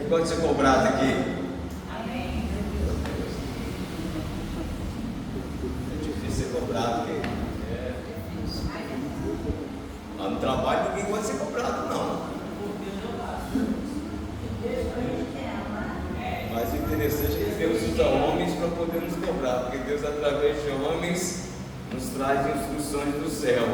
Quem pode ser cobrado aqui? Amém. É difícil ser cobrado aqui. Lá no trabalho ninguém pode ser cobrado, não. Mas o interessante é que Deus usa homens para poder nos cobrar, porque Deus, através de homens, nos traz instruções do céu.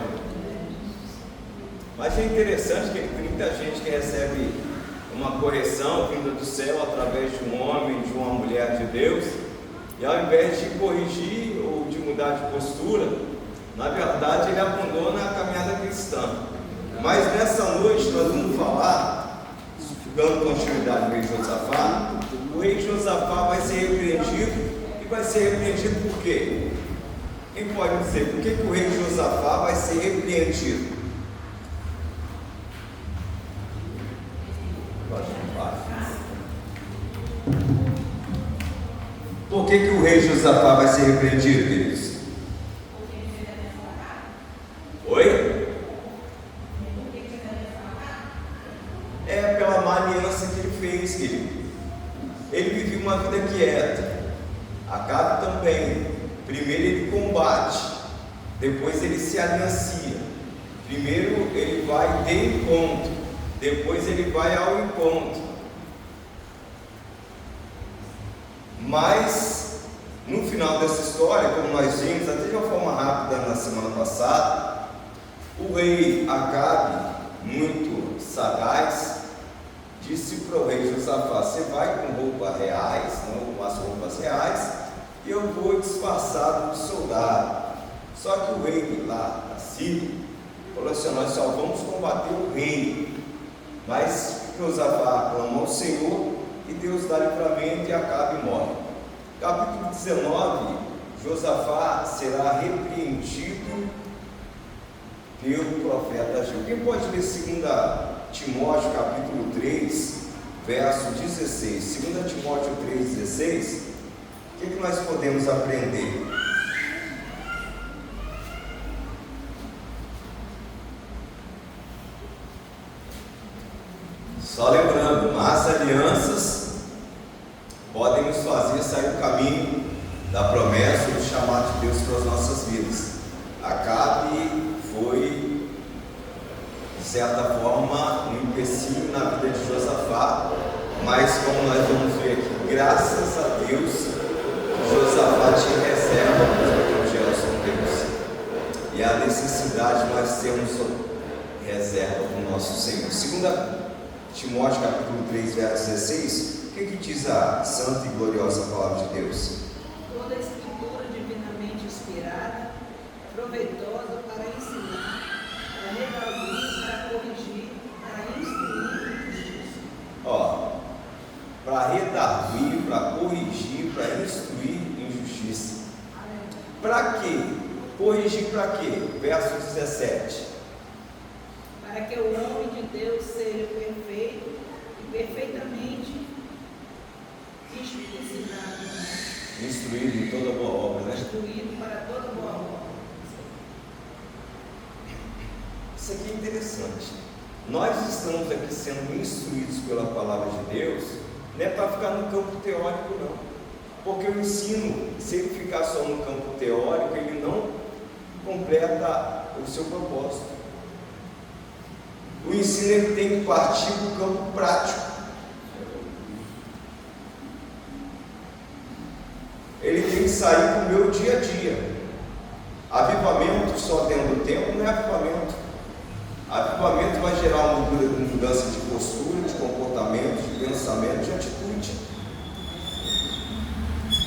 Mas é interessante que tem muita gente que recebe uma correção vinda do céu através de um homem, de uma mulher de Deus, e ao invés de corrigir ou de mudar de postura, na verdade ele abandona a caminhada cristã. Mas nessa noite nós vamos falar, dando continuidade ao rei Josafá. O rei Josafá vai ser repreendido, e vai ser repreendido por quê? Quem pode dizer por que o rei Josafá vai ser repreendido? Por que o rei Josafá vai ser repreendido, queridos? Oi? É pela má aliança que ele fez, querido. Ele vivia uma vida quieta. Acabe também. Primeiro ele combate, depois ele se aliancia. Primeiro ele vai de encontro, depois ele vai ao encontro. Mas no final dessa história, como nós vimos até de uma forma rápida na semana passada, o rei Acabe, muito sagaz, disse para o rei Josafá: você vai com roupas reais, não com as roupas reais, e eu vou disfarçado de soldado. Só que o rei lá da Síria falou assim: nós só vamos combater o rei. Mas Josafá clamou ao Senhor, e Deus dá livramento, e Acabe e morre. Capítulo 19, Josafá será repreendido pelo profeta Ageu. Quem pode ler 2 Timóteo capítulo 3, verso 16? 2 Timóteo 3, 16. O que nós podemos aprender? Só lembrando, más alianças podem nos fazer sair do caminho da promessa e do chamado de Deus para as nossas vidas. Acabe foi, de certa forma, um empecilho na vida de Josafá, mas como nós vamos ver aqui, graças a Deus, Josafá tinha reserva para o Gelson Deus. E a necessidade de nós termos reserva para o nosso Senhor. 2 Timóteo capítulo 3, verso 16, o que diz a santa e gloriosa palavra de Deus? Toda a escritura divinamente inspirada, proveitosa para ensinar, para redarguir, para corrigir, para instruir em justiça. Para redarguir, para corrigir, para instruir em justiça. Para quê? Corrigir para quê? Verso 17. Para que o homem de Deus seja perfeito e perfeitamente ensinado, Instruído em toda boa obra, né? instruído para toda boa obra. Isso aqui é interessante. Nós estamos aqui sendo instruídos pela palavra de Deus, não é para ficar no campo teórico, não. Porque o ensino, se ele ficar só no campo teórico, ele não completa o seu propósito. O ensino ele tem que partir do campo prático. Ele tem que sair do meu dia a dia. Avivamento só tendo tempo não é avivamento. Avivamento vai gerar uma mudança de postura, de comportamento, de pensamento, de atitude.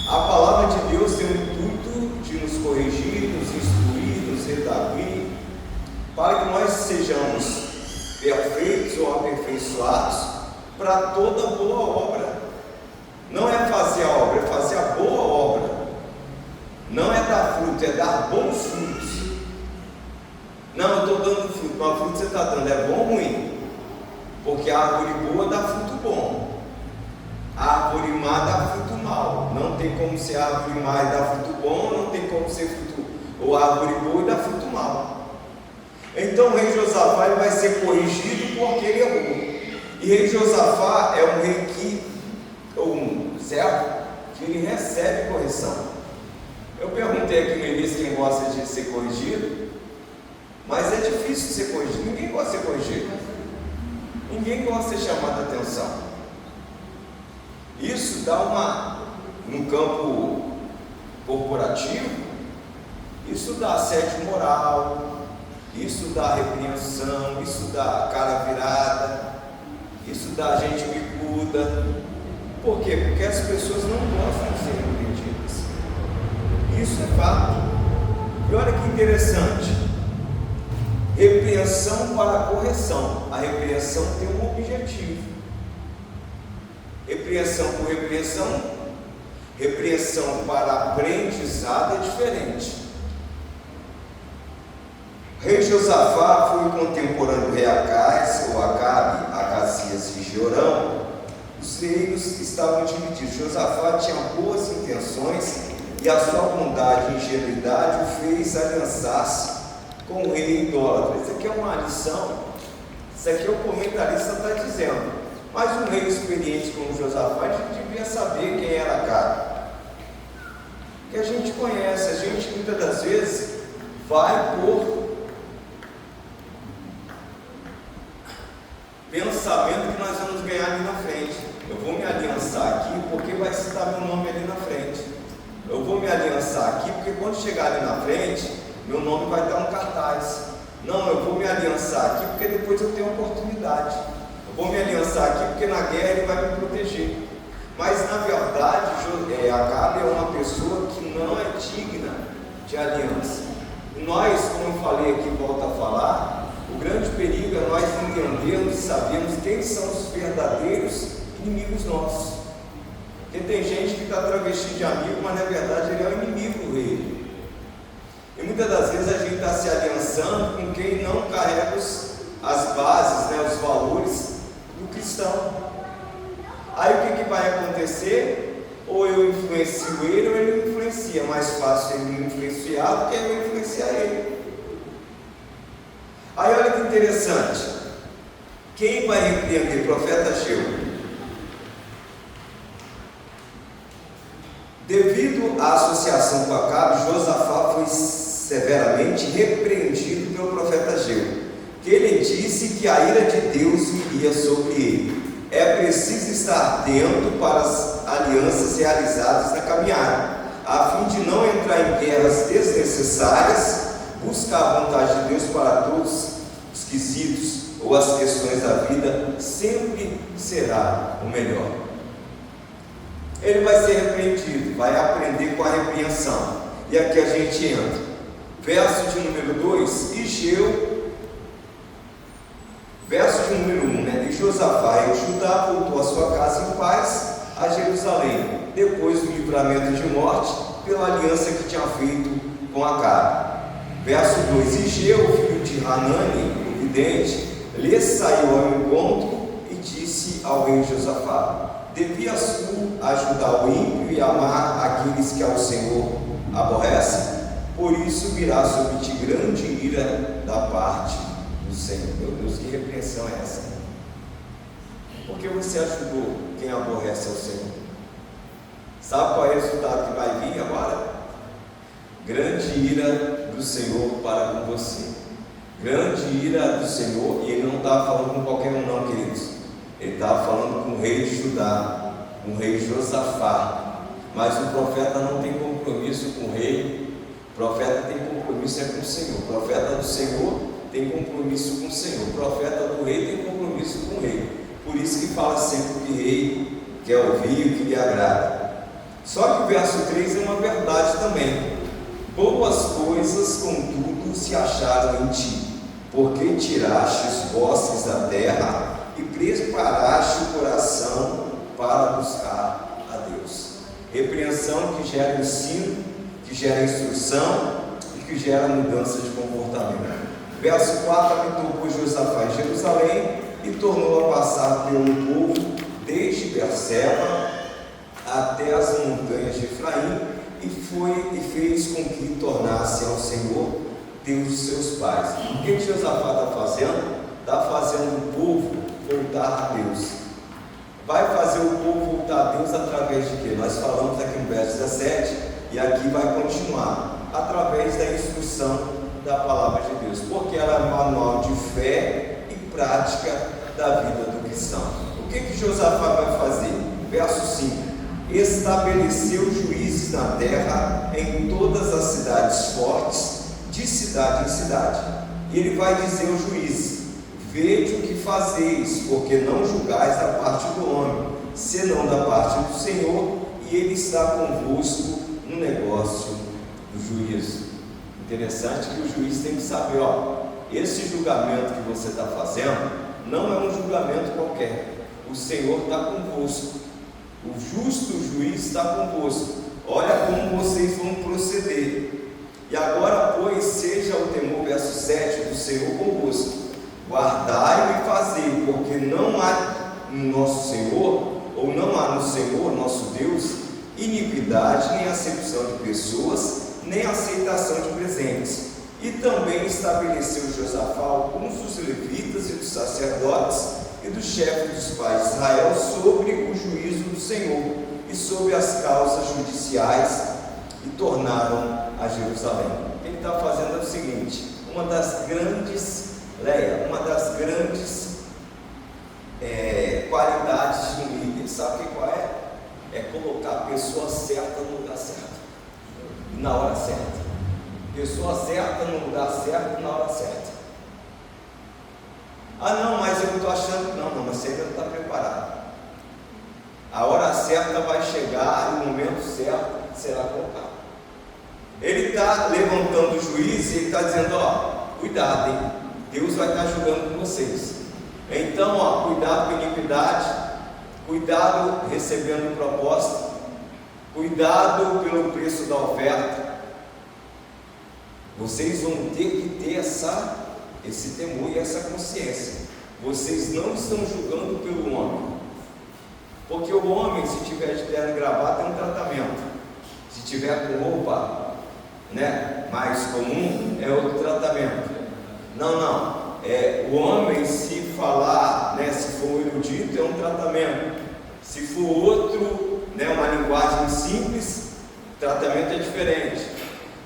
A palavra de Deus tem o intuito de nos corrigir, nos instruir, nos redarguir, para que nós sejamos perfeitos ou aperfeiçoados para toda boa obra. Não é fazer a obra, é fazer a boa obra. Não é dar fruto, é dar bons frutos. Não, eu estou dando fruto, mas o fruto que você está dando é bom ou ruim? Porque a árvore boa dá fruto bom, a árvore má dá fruto mau. Não tem como ser árvore má e dar fruto bom, não tem como ser fruto ou árvore boa e dar fruto mau. Então o rei Josafá ele vai ser corrigido porque ele errou. E rei Josafá é um rei que certo? Que ele recebe correção. Eu perguntei aqui no início quem gosta de ser corrigido, mas é difícil ser corrigido. Ninguém gosta de ser corrigido. Ninguém gosta de ser chamado a atenção. Isso dá no campo corporativo, isso dá assédio moral, isso dá repreensão, isso dá cara virada, isso dá gente bicuda. Por quê? Porque as pessoas não gostam de ser repreendidas. Isso é fato. E olha que interessante. Repreensão para correção. A repreensão tem um objetivo. Repreensão por repreensão, repreensão para aprendizado é diferente. O rei Josafá foi contemporâneo do rei Acais, ou Acabe, Acazias e Jeorão. Os reinos estavam divididos. Josafá tinha boas intenções e a sua bondade e ingenuidade o fez aliançar-se com o rei idólatra. Isso aqui é uma lição. Isso aqui é o comentarista está dizendo. Mas um rei experiente como Josafá, a gente devia saber quem era Acabe. Que a gente conhece, a gente muitas das vezes vai por pensamento que nós vamos ganhar ali na frente. Eu vou me aliançar aqui porque vai citar meu nome ali na frente. Eu vou me aliançar aqui porque quando chegar ali na frente, meu nome vai estar um cartaz. Não, eu vou me aliançar aqui porque depois eu tenho oportunidade. Eu vou me aliançar aqui porque na guerra ele vai me proteger. Mas na verdade, Acabe é uma pessoa que não é digna de aliança. E nós, como eu falei aqui, volto a falar, o grande perigo é nós entendermos e sabermos quem são os verdadeiros inimigos nossos. Porque tem gente que está travestido de amigo, mas na verdade ele é o inimigo do rei. E muitas das vezes a gente está se aliançando com quem não carrega as bases, os valores do cristão. Aí o que vai acontecer? Ou eu influencio ele ou ele me influencia. É mais fácil ele me influenciar do que eu influenciar ele. Aí olha que interessante. Quem vai repreender? O profeta Ageu. Devido à associação com Acabe, Josafá foi severamente repreendido pelo profeta Ageu, que ele disse que a ira de Deus viria sobre ele. É preciso estar atento para as alianças realizadas na caminhada, a fim de não entrar em guerras desnecessárias. Buscar a vontade de Deus para todos os quesitos ou as questões da vida sempre será o melhor. Ele vai ser repreendido, vai aprender com a repreensão. E aqui a gente entra. Verso de número 2, verso de número 1, E Josafá e Judá voltou a sua casa em paz a Jerusalém, depois do livramento de morte, pela aliança que tinha feito com Acabe. Verso 2, Igeu, filho de Hanani, o vidente, lhe saiu ao encontro e disse ao rei Josafá: devias tu ajudar o ímpio e amar aqueles que ao Senhor aborrecem? Por isso virá sobre ti grande ira da parte do Senhor. Meu Deus, que repreensão é essa? Porque você ajudou quem aborrece ao Senhor. Sabe qual é o resultado que vai vir agora? Grande ira do Senhor para com você. Grande ira do Senhor. E ele não estava falando com qualquer um não, queridos. Ele estava falando com o rei de Judá, com o rei Josafá. Mas o profeta não tem compromisso com o rei. O profeta tem compromisso com o Senhor. O profeta do Senhor tem compromisso com o Senhor. O profeta do rei tem compromisso com o rei. Por isso que fala sempre que o rei quer ouvir o que lhe agrada. Só que o verso 3 é uma verdade também. Boas coisas, contudo, se acharam em ti, porque tiraste os bosques da terra e preparaste o coração para buscar a Deus. Repreensão que gera ensino, que gera instrução e que gera mudança de comportamento. Verso 4, habitou por Josafá em Jerusalém e tornou a passar pelo povo desde Berseba até as montanhas de Efraim e fez com que tornasse ao Senhor Deus de seus pais. O que Josafá está fazendo? Está fazendo o povo voltar a Deus. Vai fazer fazer o povo voltar a Deus através de quê? Nós falamos aqui no verso 17, e aqui vai continuar, através da instrução da palavra de Deus, porque ela é manual de fé e prática da vida do cristão. O que Josafá vai fazer? Verso 5: estabeleceu juízes na terra em todas as cidades fortes, de cidade em cidade. E ele vai dizer aos juízes: vede o que fazeis, porque não julgais da parte do homem, senão da parte do Senhor, e ele está convosco no negócio do juízo. Interessante que o juiz tem que saber, esse julgamento que você está fazendo não é um julgamento qualquer. O Senhor está convosco, o justo juiz está convosco. Olha como vocês vão proceder. E agora, pois, seja o temor, verso 7, do Senhor convosco. Guardai-o e fazei, porque não há no nosso Senhor, ou não há no Senhor, nosso Deus, iniquidade, nem acepção de pessoas, nem aceitação de presentes. E também estabeleceu Josafá alguns dos levitas e dos sacerdotes e dos chefes dos pais de Israel sobre o juízo do Senhor e sobre as causas judiciais, e tornaram a Jerusalém. O que ele está fazendo é o seguinte: uma das grandes qualidades de um líder, sabe qual é? É colocar a pessoa certa no lugar certo, na hora certa. Pessoa certa no lugar certo, na hora certa. Ah, não, mas eu estou achando. Não, mas você ainda não está preparado. A hora certa vai chegar e o momento certo será colocado. Ele está levantando o juiz e ele está dizendo: cuidado, hein? Deus vai estar julgando com vocês. Então, cuidado com a iniquidade, cuidado recebendo proposta, cuidado pelo preço da oferta. Vocês vão ter que ter esse temor e essa consciência. Vocês não estão julgando pelo homem, porque o homem, se tiver de terno e gravata, é um tratamento. Se tiver com roupa mais comum, é outro tratamento. Não. O homem, se falar, se for erudito, é um tratamento. Se for outro, uma linguagem simples, o tratamento é diferente.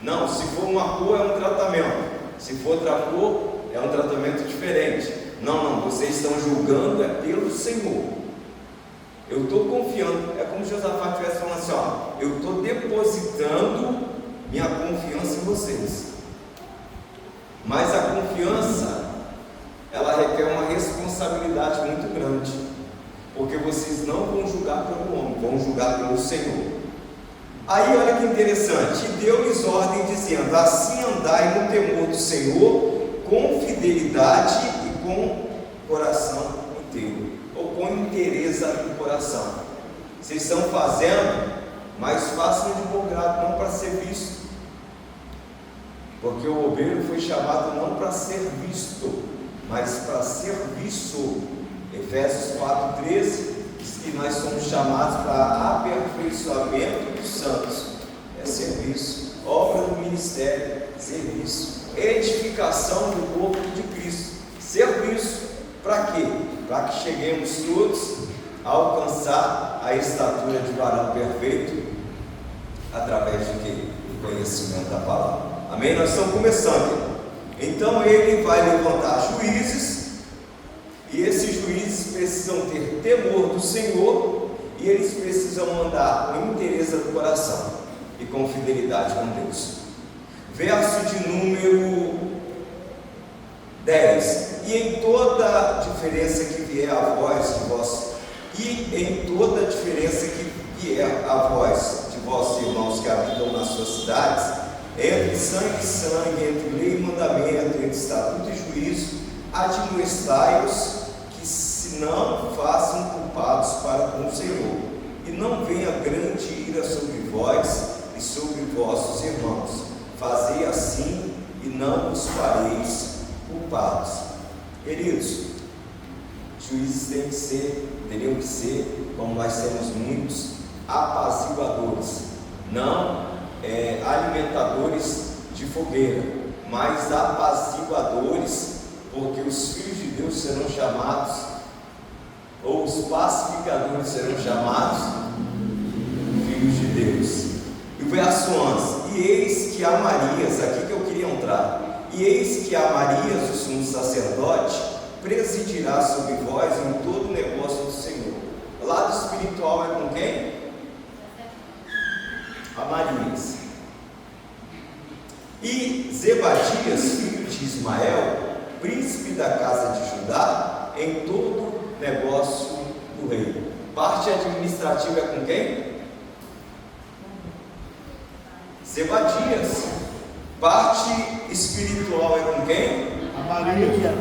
Não, se for uma cor, é um tratamento. Se for outra cor, é um tratamento diferente. Não, vocês estão julgando pelo Senhor. Eu estou confiando, é como se Josafá estivesse falando assim: eu estou depositando minha confiança em vocês. Mas a confiança, ela requer uma responsabilidade muito grande, porque vocês não vão julgar pelo homem, vão julgar pelo Senhor. Aí olha que interessante: deu-lhes ordem dizendo: assim andai no temor do Senhor, com fidelidade e com coração inteiro, ou com inteireza do coração. Vocês estão fazendo, mas façam de bom grado, não para ser visto, porque o obreiro foi chamado não para ser visto, mas para ser visto. Efésios 4,13 diz que nós somos chamados para aperfeiçoamento dos santos, é serviço, obra do ministério, serviço, edificação do corpo de Cristo, serviço. Para quê? Para que cheguemos todos a alcançar a estatura de varão perfeito, através de quê? Do conhecimento da palavra. Amém? Nós estamos começando. Então ele vai levantar juízes, e esses juízes precisam ter temor do Senhor, e eles precisam andar com inteireza do coração e com fidelidade com Deus. Verso de número 10: e em toda diferença que vier a vós de vós, irmãos que habitam nas suas cidades, entre sangue e sangue, entre lei e mandamento, entre estatuto e juízo, admoestai-os que se não façam culpados para com o Senhor, e não venha grande ira sobre vós e sobre vossos irmãos. Fazei assim e não os fareis culpados. Queridos, juízes teriam que ser, como nós temos muitos, apaziguadores, não alimentadores de fogueira, mas apaziguadores, porque os filhos de Deus serão chamados ou os pacificadores serão chamados filhos de Deus. E o verso 11: e eis que há Marias, aqui que eu queria entrar, e eis que há Marias, o sumo sacerdote, presidirá sobre vós em todo o negócio do Senhor. O lado espiritual é com quem? A Marias. E Zebadias, filho de Ismael, príncipe da casa de Judá, em todo negócio do rei. Parte administrativa é com quem? Zebadias. Parte espiritual é com quem? A Maria.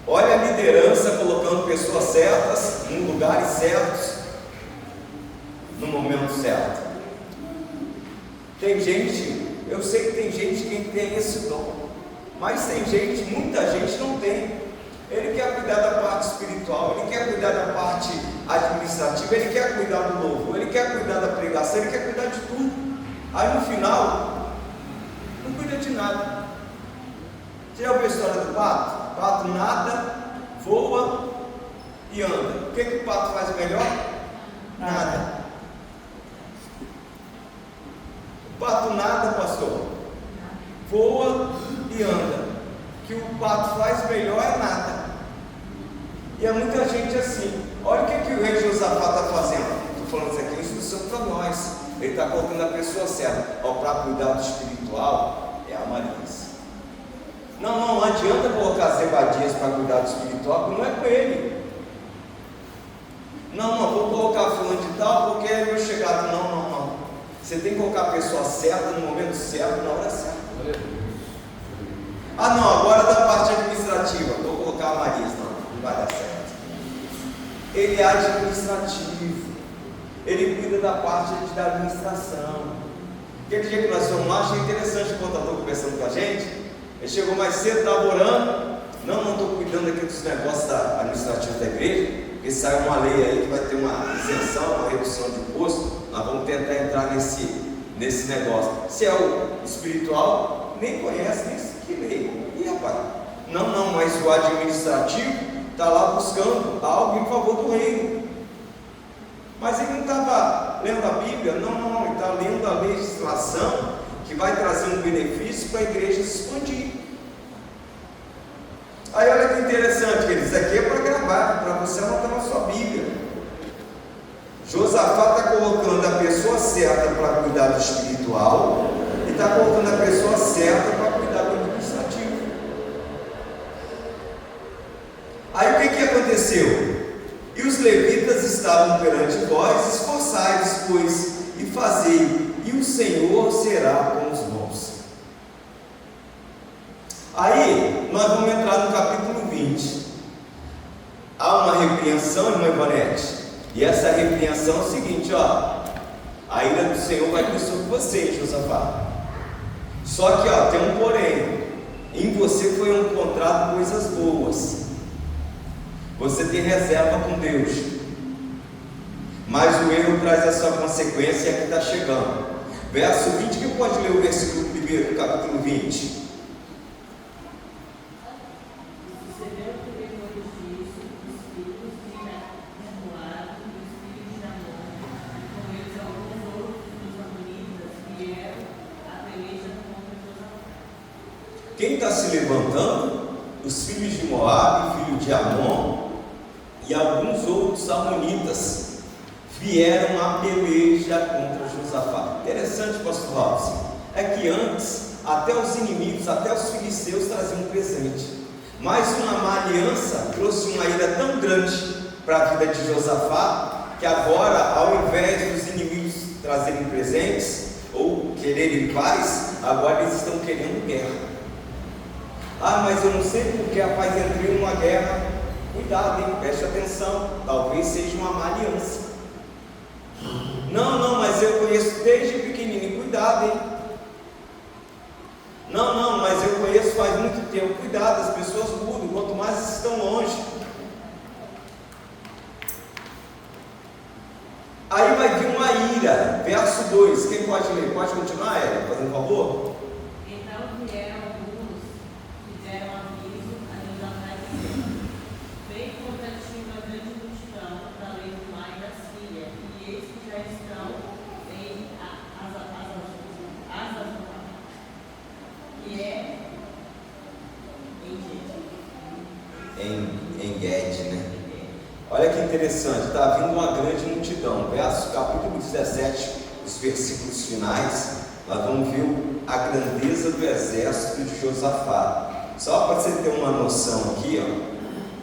Olha a liderança colocando pessoas certas, em lugares certos, no momento certo. Tem gente, eu sei que tem gente que tem esse dom, mas tem gente, muita gente não tem. Ele quer cuidar da parte espiritual, ele quer cuidar da parte administrativa, ele quer cuidar do louvor, ele quer cuidar da pregação, ele quer cuidar de tudo. Aí no final, não cuida de nada. Você já ouviu a história do pato? O pato nada, voa e anda. O que o pato faz melhor? Nada. O pato nada, pastor. Voa e anda. O que o pato faz melhor é nada. E há muita gente assim. Olha o que o rei Josafá está fazendo. Estou falando isso aqui, é instrução para nós. Ele está colocando a pessoa certa. Para cuidar do espiritual, é a Marias. Não adianta colocar Zebadias para cuidar do espiritual, porque não é com ele. Não, vou colocar fulano de tal, porque é meu chegado. Não. Você tem que colocar a pessoa certa, no momento certo, na hora certa. Agora da parte administrativa, vou colocar a Marias. Não vai dar certo. Ele é administrativo. Ele cuida da parte da administração. Aquele dia que nós fomos lá, achei interessante o contador conversando com a gente. Ele chegou mais cedo, estava orando. Não estou cuidando aqui dos negócios administrativos da igreja, porque saiu uma lei aí que vai ter uma isenção, uma redução de imposto. Nós vamos tentar entrar nesse negócio. Se é o espiritual, nem conhece, nem que lei. E rapaz, não, mas o administrativo está lá buscando algo em favor do reino. Mas ele não estava lendo a Bíblia, não, ele está lendo a legislação que vai trazer um benefício para a igreja se expandir. Aí olha que interessante, queridos, isso aqui é para gravar, para você anotar na sua Bíblia. Josafá está colocando a pessoa certa para cuidar do espiritual e está colocando a pessoa certa para cuidar do administrativo. Aí o que aconteceu? E os levitas estavam perante vós, esforçai-vos, pois, e fazei, e o Senhor será com os bons. Aí, nós vamos entrar no capítulo 20. Há uma repreensão, irmã Ivanete, e essa repreensão é o seguinte, a ira do Senhor vai vir sobre você, Josafá. Só que, tem um porém, em você foi encontrado coisas boas. Você tem reserva com Deus, mas o erro traz a sua consequência, que está chegando. Verso 20, que pode ler o versículo 1 do capítulo 20? Quem está se levantando? Os filhos de Moabe, filho de Amon, e alguns outros amonitas vieram a peleja contra Josafá. Interessante, pastor Robson, é que antes, até os inimigos, até os filisteus traziam um presente, mas uma má aliança trouxe uma ira tão grande para a vida de Josafá, que agora, ao invés dos inimigos trazerem presentes, ou quererem paz, agora eles estão querendo guerra. Mas eu não sei porque, rapaz, entrei numa guerra. Cuidado, hein? Preste atenção, talvez seja uma má aliança. Não, mas eu conheço desde pequenininho. Cuidado, hein? Não, mas eu conheço faz muito tempo. Cuidado, as pessoas mudam, quanto mais estão longe. Aí vai vir uma ira, verso 2. Quem pode ler? Pode continuar, Ela, fazendo favor? Então vieram alguns, fizeram aviso a Josafá dizendo: feito Olha que interessante, está vindo uma grande multidão. Capítulo 17, os versículos finais, nós vamos ver a grandeza do exército de Josafá. Só para você ter uma noção aqui, ó.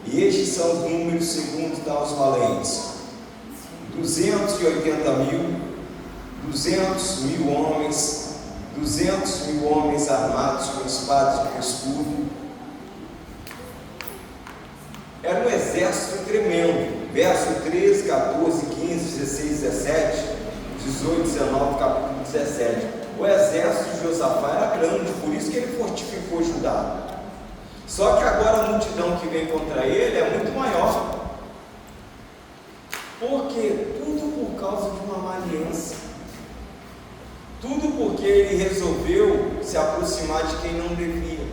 E estes são os números segundo os valentes: 280 mil, 200 mil homens, 200 mil homens armados com espadas e com escudo. Era um exército tremendo. Verso 13, 14, 15, 16, 17, 18, 19, capítulo 17. O exército de Josafá era grande, por isso que ele fortificou Judá. Só que agora a multidão que vem contra ele é muito maior. Por quê? Tudo por causa de uma má aliança. Tudo porque ele resolveu se aproximar de quem não devia.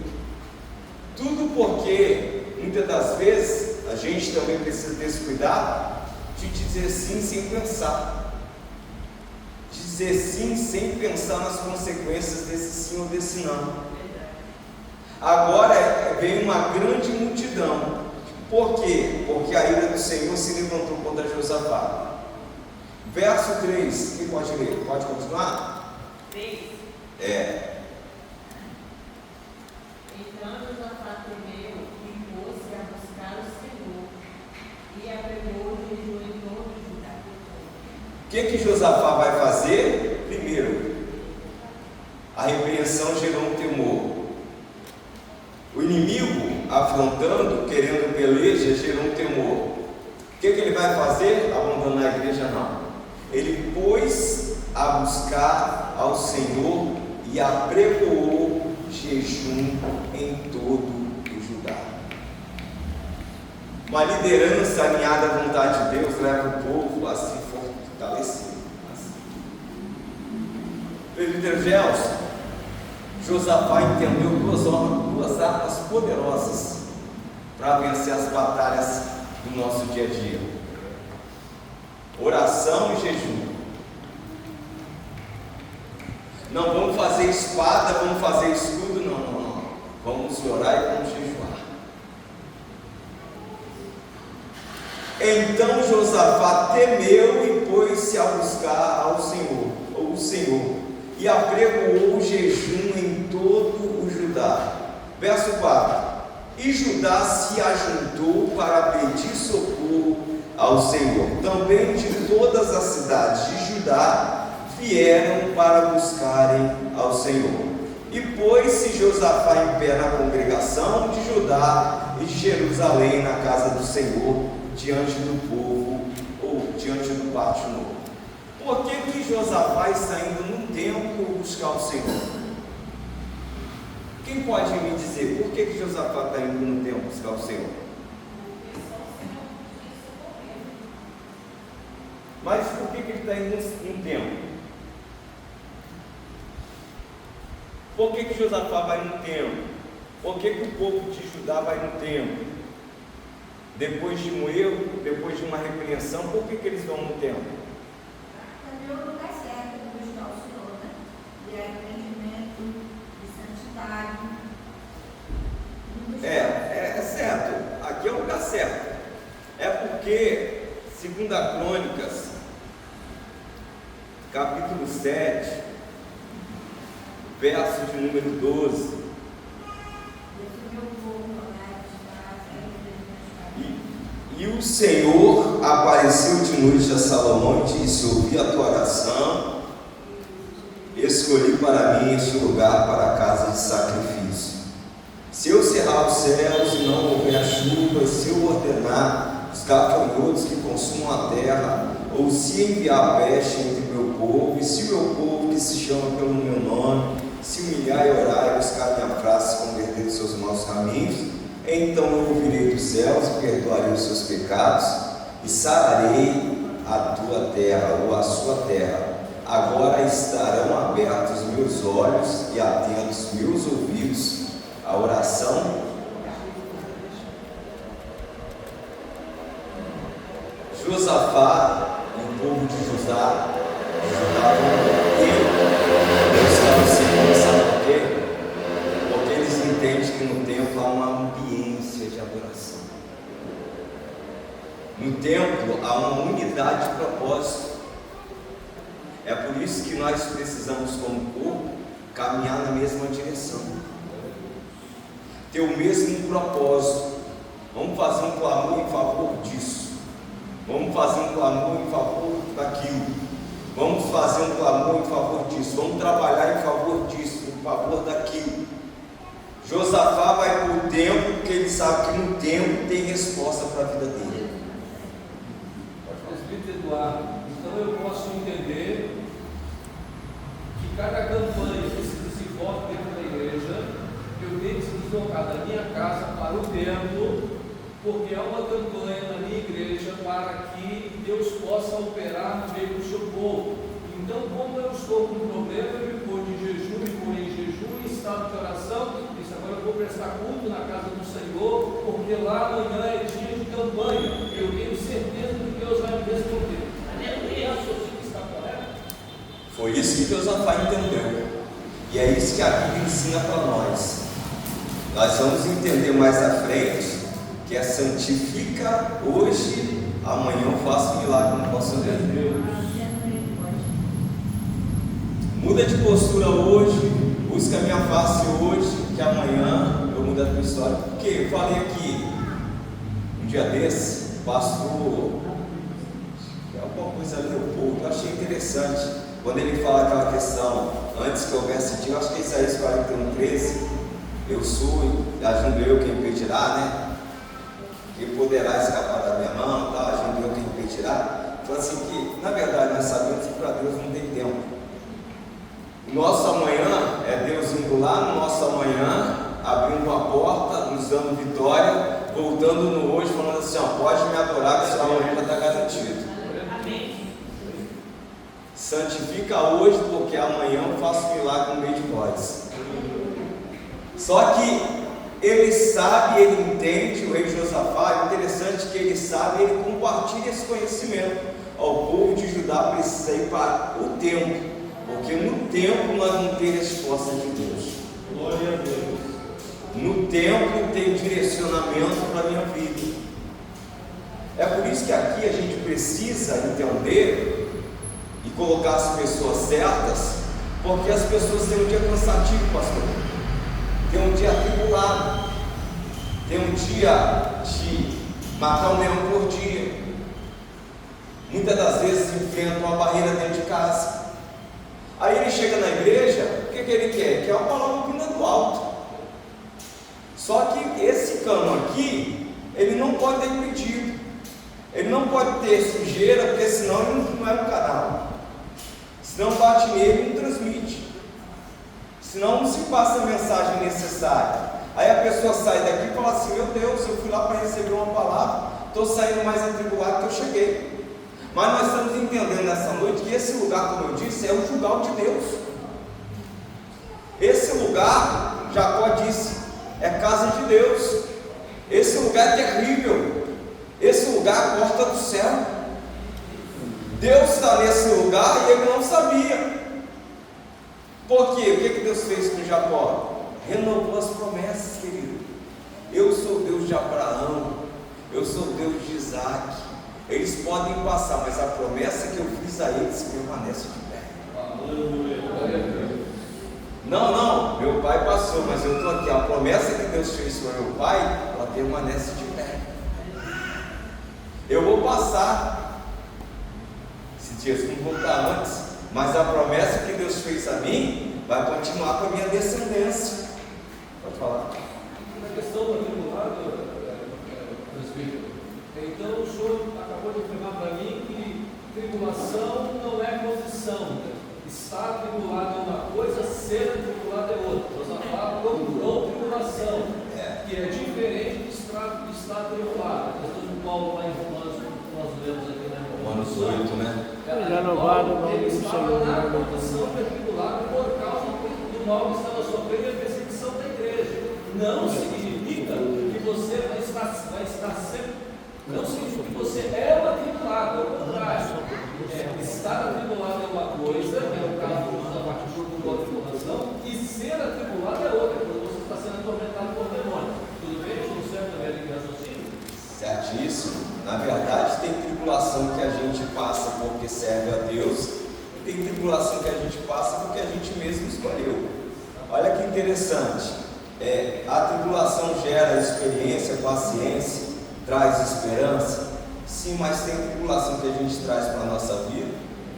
Tudo porque, muitas das vezes, a gente também precisa ter esse cuidado de dizer sim sem pensar. Dizer sim sem pensar nas consequências desse sim ou desse não. Agora vem uma grande multidão. Por quê? Porque a ira do Senhor se levantou contra Josafá. Verso 3, quem pode ler? Pode continuar? 3. Então Josafá temeu e pôs-se a buscar o Senhor e apregou o jejum em todo Judá. O que Josafá vai fazer? Primeiro, a repreensão gerou um temor. O inimigo afrontando, querendo peleja, gerou um temor. O que ele vai fazer? Abandonar a igreja? Não. Ele pôs a buscar ao Senhor e apregoou jejum em todo o Judá. Uma liderança alinhada à vontade de Deus leva o povo a se fortalecer. Presbítero Gelson, Josafá entendeu duas armas poderosas para vencer as batalhas do nosso dia a dia: oração e jejum. Não vamos fazer espada, vamos fazer escudo, não. Vamos orar e vamos jejuar. Então Josafá temeu e pôs-se a buscar ao Senhor, ou o Senhor, e apregoou o jejum em todo o Judá. Verso 4: E Judá se ajuntou para pedir socorro ao Senhor. Também de todas as cidades de Judá vieram para buscarem ao Senhor. E pôs-se Josafá em pé na congregação de Judá e de Jerusalém, na casa do Senhor, diante do povo, ou diante do pátio novo. Por que Josafá está indo no templo buscar o Senhor? Quem pode me dizer por que Josafá está indo no templo buscar o Senhor? Mas por que ele está indo no templo? Por que Josafá vai no templo? Por que o povo de Judá vai no templo? Depois de um erro, depois de uma repreensão, por que eles vão no templo? Para ver o lugar certo de buscar o Senhor, né? De arrependimento, de santidade. É certo, aqui é o lugar certo. É porque, segundo a Crônicas, capítulo 7, verso de número 12. E o Senhor apareceu de noite a Salomão e disse: ouvi a tua oração, escolhi para mim este lugar para a casa de sacrifício. Se eu cerrar os céus e não houver chuva, se eu ordenar os gafanhotos que consumam a terra, ou se enviar peste entre o meu povo, e se o meu povo que se chama pelo meu nome se humilhar e orar e buscar minha face, se converter dos seus maus caminhos, então eu ouvirei dos céus e perdoarei os seus pecados e sararei a tua terra, ou a sua terra. Agora estarão abertos meus olhos e atentos meus ouvidos à oração. Josafá e o povo de Judá buscar o Senhor, sabe por quê? Porque eles entendem que no templo há uma ambiência de adoração. No templo há uma unidade de propósito. É por isso que nós precisamos, como corpo, caminhar na mesma direção, ter o mesmo propósito. Vamos fazer um clamor em favor disso, vamos fazer um clamor em favor daquilo, vamos fazer um clamor em favor disso, vamos trabalhar em favor disso, em favor daquilo. Josafá vai para o templo porque ele sabe que no templo tem resposta para a vida dele. Presbítero Eduardo, então eu posso entender que cada campanha que se desenvolve dentro da igreja, eu tenho que se deslocar da minha casa para o templo, porque é uma campanha na minha igreja para que Deus possa operar no meio do seu povo. Então, como eu estou com um problema, eu me pôr de jejum, me pôr em jejum, em estado de oração, disse, agora eu vou prestar culto na casa do Senhor, porque lá amanhã é dia de campanha, eu tenho certeza de que Deus vai me responder. Aleluia, está correto? Foi isso que Josafá entendeu, e é isso que a Bíblia ensina para nós. Nós vamos entender mais à frente que é santifica hoje, amanhã eu faço milagre no vosso Deus. Muda de postura hoje, busca a minha face hoje, que amanhã eu mudo a tua história. Porque eu falei aqui, um dia desse, pastor, alguma coisa ali, Leopoldo, eu achei interessante, quando ele fala aquela questão, antes que houvesse dia, eu acho que é Isaías 41:13, eu sou, agindo eu quem impedirá, né? Que poderá escapar da minha mão, tá? Agindo eu quem impedirá. Então assim que, na verdade, nós sabemos que para Deus não tem tempo. O nosso amanhã é Deus indo lá no nosso amanhã, abrindo a porta, nos dando vitória, voltando no hoje, falando assim, ó, pode me adorar que seu amanhã já está garantido. Amém. Santifica hoje, porque amanhã eu faço milagre no meio de vós. Só que ele sabe, ele entende, o rei Josafá, é interessante que ele sabe, ele compartilha esse conhecimento. Ó, o povo de Judá precisa ir para o templo, porque no templo nós vamos ter resposta de Deus. Glória a Deus. No templo tem direcionamento para a minha vida. É por isso que aqui a gente precisa entender e colocar as pessoas certas, porque as pessoas têm um dia cansativo, pastor. Tem um dia atribulado, tem um dia de matar um leão por dia. Muitas das vezes enfrenta uma barreira dentro de casa. Aí ele chega na igreja, o que ele quer? Quer uma palavra vinda do alto. Só que esse cano aqui, ele não pode ter impedido, ele não pode ter sujeira, porque senão ele não é um canal. Senão bate nele e não transmite. Senão não se passa a mensagem necessária. Aí a pessoa sai daqui e fala assim, meu Deus, eu fui lá para receber uma palavra, estou saindo mais atribulado que eu cheguei. Mas nós estamos entendendo nessa noite que esse lugar, como eu disse, é o julgal de Deus. Esse lugar, Jacó disse, é casa de Deus. Esse lugar é terrível. Esse lugar é a porta do céu. Deus está nesse lugar e ele não sabia. Por quê? O que Deus fez com Jacó? Renovou as promessas, querido. Eu sou Deus de Abraão, eu sou Deus de Isaac. Eles podem passar, mas a promessa que eu fiz a eles permanece de pé. Não, meu pai passou, mas eu estou aqui. A promessa que Deus fez para meu pai, ela permanece de pé. Eu vou passar, se Jesus não voltar antes, mas a promessa que Deus fez a mim vai continuar com a minha descendência. Pode falar. Na questão do atribulado, presbítero, então o senhor acabou de afirmar para mim que tribulação não é posição. Estar atribulado é uma coisa, ser atribulado é outra. Josafá procurou tribulação, que é diferente de estar atribulado. A questão de Paulo lá em Romanos, nós lemos aqui, né? Romanos 8, né? Ele estava na condição de atribulado por causa do mal que estava sofrendo e a perseguição da igreja. Não significa que você vai estar sempre. Não significa que você é um atribulado, ao contrário. Estar atribulado é uma coisa, que é o caso da parte da tribulação, e ser atribulado é outra, quando você está sendo atormentado por demônio. Tudo bem? Estou certo também de raciocínio? Certíssimo. Na verdade, tribulação que a gente passa porque serve a Deus, e tem tribulação que a gente passa porque a gente mesmo escolheu. Olha que interessante, a tribulação gera experiência, paciência, traz esperança. Sim, mas tem tribulação que a gente traz para a nossa vida,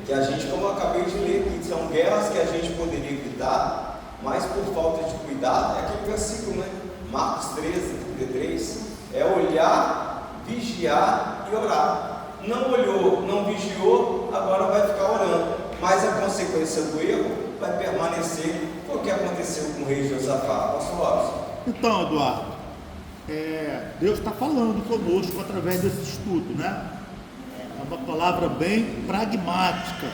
que a gente, como eu acabei de ler, que são guerras que a gente poderia evitar, mas por falta de cuidado, é aquele versículo, né? Marcos 13, 33, é olhar, vigiar e orar. Não olhou, não vigiou, agora vai ficar orando, mas a consequência do erro vai permanecer. Foi o que aconteceu com o rei Josafá. Pastor Robson. Então, Eduardo, Deus está falando conosco através desse estudo, né? É uma palavra bem pragmática,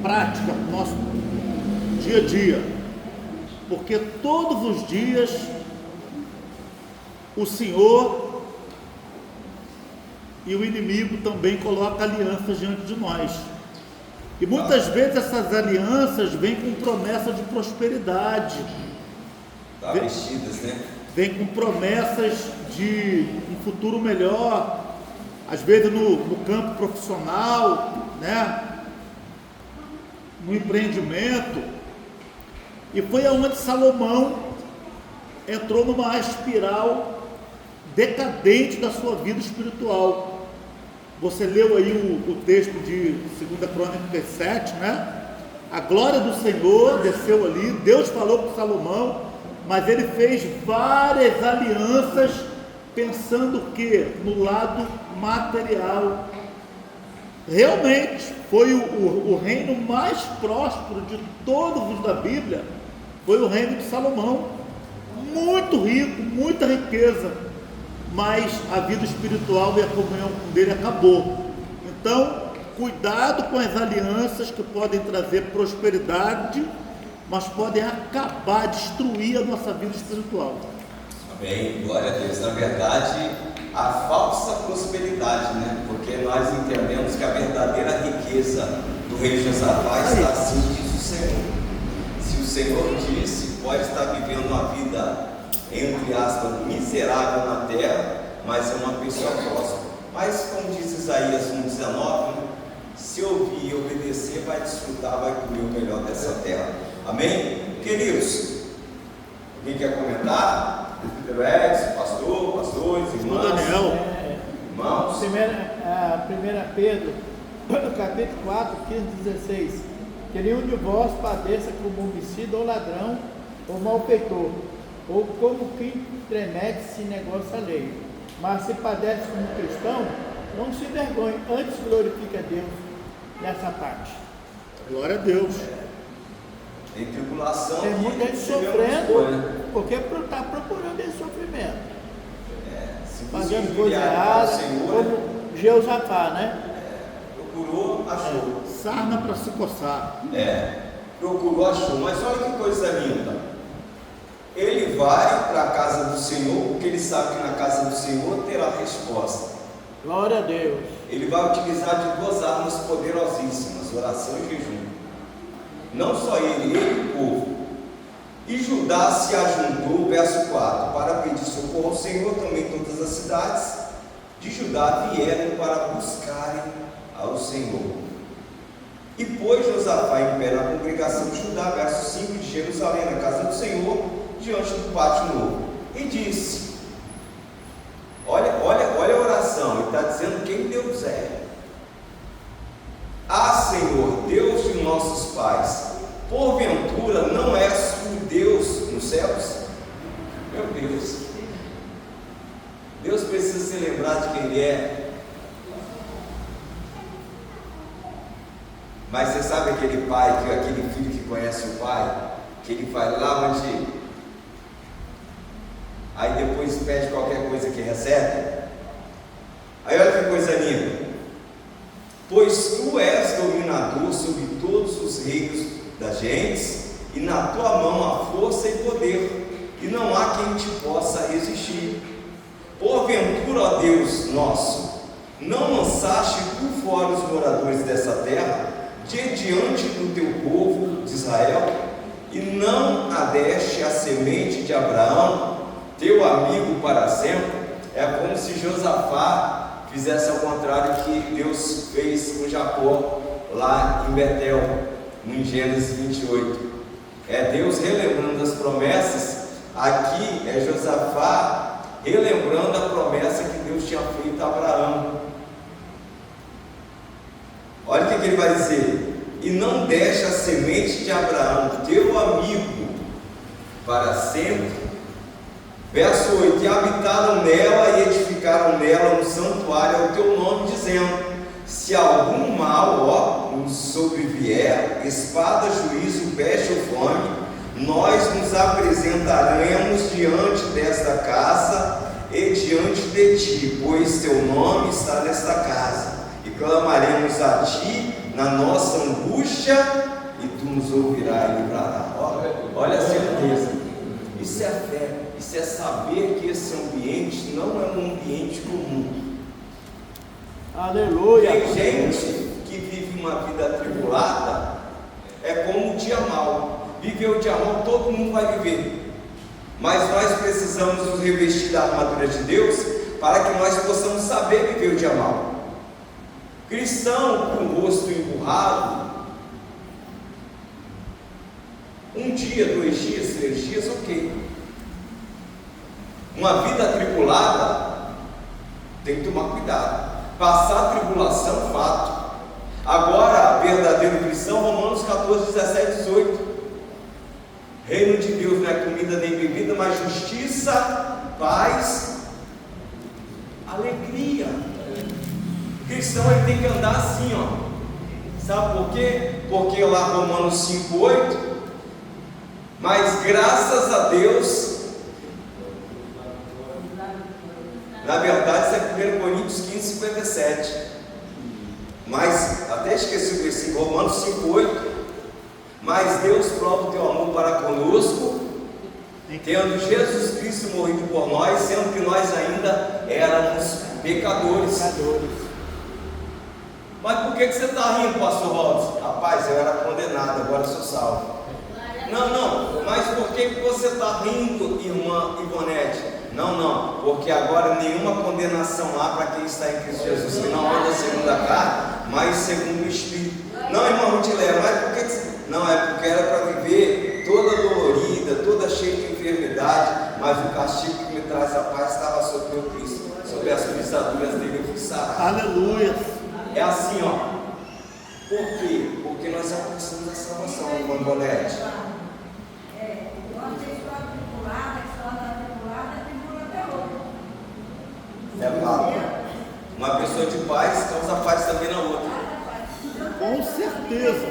prática para o nosso dia a dia, porque todos os dias o Senhor e o inimigo também colocam alianças diante de nós, e muitas vezes essas alianças vêm com promessa de prosperidade, Vestidas, né? vem com promessas de um futuro melhor, às vezes no campo profissional, né? No empreendimento. E foi aonde Salomão entrou numa espiral decadente da sua vida espiritual. Você leu aí o texto de 2 Crônicas 7, né? A glória do Senhor desceu ali, Deus falou com Salomão, mas ele fez várias alianças pensando que no lado material. Realmente foi o reino mais próspero de todos os da Bíblia, foi o reino de Salomão, muito rico, muita riqueza, mas a vida espiritual e a comunhão com dele acabou. Então, cuidado com as alianças que podem trazer prosperidade, mas podem acabar, destruir a nossa vida espiritual. Amém, glória a Deus. Na verdade, a falsa prosperidade, né? Porque nós entendemos que a verdadeira riqueza do rei Josafá está assim, diz o Senhor. Se o Senhor disse, pode estar vivendo uma vida, entre aspas, miserável na terra, mas é uma pessoa próspera. Mas como diz Isaías 1,19, né? Se ouvir e obedecer, vai desfrutar, vai comer o melhor dessa terra. Amém? Queridos, alguém quer comentar? Presbítero Edson, pastores, irmãos. Daniel. Irmãos. 1 Pedro, capítulo 4, 15, 16. Que nenhum de vós padeça como homicida ou ladrão ou malfeitor, ou como quem tremete-se em negócio alheio. Mas se padece como cristão, não se envergonhe, antes glorifique a Deus nessa parte. Glória a Deus. Tem tribulação. Tem muita gente sofrendo porque está procurando esse sofrimento. Se Fazendo coisa errada, como Josafá, né? Procurou, achou. Sarna para se coçar. Procurou, achou. Mas olha que coisa linda. Ele vai para a casa do Senhor, porque ele sabe que na casa do Senhor terá resposta. Glória a Deus. Ele vai utilizar de duas armas poderosíssimas, oração e jejum. Não só ele e o povo. E Judá se ajuntou, verso 4, para pedir socorro ao Senhor. Também todas as cidades de Judá vieram para buscarem ao Senhor. E pôs Josafá em pé na congregação de Judá, verso 5, de Jerusalém, na casa do Senhor, diante do pátio novo. E disse, olha a oração, ele está dizendo quem Deus é. Ah, Senhor, Deus de nossos pais, porventura não és tu Deus nos céus? Meu Deus, Deus precisa se lembrar de quem Ele é. Mas você sabe aquele pai, aquele filho que conhece o pai, que ele vai lá onde, aí depois pede qualquer coisa que recebe? Aí olha que coisa linda. Pois tu és dominador sobre todos os reinos das gentes, e na tua mão há força e poder, e não há quem te possa resistir. Porventura, ó Deus nosso, não lançaste tu fora os moradores dessa terra, de diante do teu povo de Israel, e não adeste a semente de Abraão, teu amigo para sempre? É como se Josafá fizesse ao contrário que Deus fez com Jacó lá em Betel, em Gênesis 28. É Deus relembrando as promessas. Aqui é Josafá relembrando a promessa que Deus tinha feito a Abraão. Olha o que ele vai dizer: e não deixa a semente de Abraão, teu amigo, para sempre. Verso 8: e habitaram nela e edificaram nela um santuário ao teu nome, dizendo: se algum mal, nos sobrevier, espada, juízo, peste ou fome, nós nos apresentaremos diante desta casa e diante de ti, pois teu nome está nesta casa, e clamaremos a ti na nossa angústia, e tu nos ouvirás e livrarás. Olha a certeza. Isso é fé. Isso é saber que esse ambiente não é um ambiente comum. Aleluia. Tem gente que vive uma vida atribulada, é como o dia mal. Viver o dia mal, todo mundo vai viver. Mas nós precisamos nos revestir da armadura de Deus para que nós possamos saber viver o dia mal. Cristão com o rosto emburrado, um dia, 2 dias, 3 dias, ok. Uma vida atribulada, tem que tomar cuidado. Passar a tribulação, fato. Agora, verdadeiro cristão, Romanos 14, 17, 18. Reino de Deus não é comida nem bebida, mas justiça, paz, alegria. O cristão ele tem que andar assim, ó. Sabe por quê? Porque lá Romanos 5, 8. Mas graças a Deus, na verdade isso é 1 Coríntios 15, 57. Mas, até esqueci o versículo, Romanos 5, 8. Mas Deus prova o teu amor para conosco, tendo Jesus Cristo morrido por nós, sendo que nós ainda éramos pecadores. Mas por que você está rindo, pastor Robson? Rapaz, eu era condenado, agora sou salvo. Não, mas por que você está rindo, irmã Ivonete? Não, porque agora nenhuma condenação há para quem está em Cristo Jesus, que não anda segundo a carne, mas segundo o Espírito. Não, irmã Rutilera, mas por que você... Não, é porque era para viver toda dolorida, toda cheia de enfermidade, mas o castigo que me traz a paz estava sobre o Cristo, sobre as pisaduras dele eu fui sarado. Aleluia. É assim, ó. Por quê? Porque nós alcançamos a salvação, irmã Bonete. Quando você está atribulada, atribula até outro. É fato. Uma pessoa de paz causa paz também na outra. Com certeza.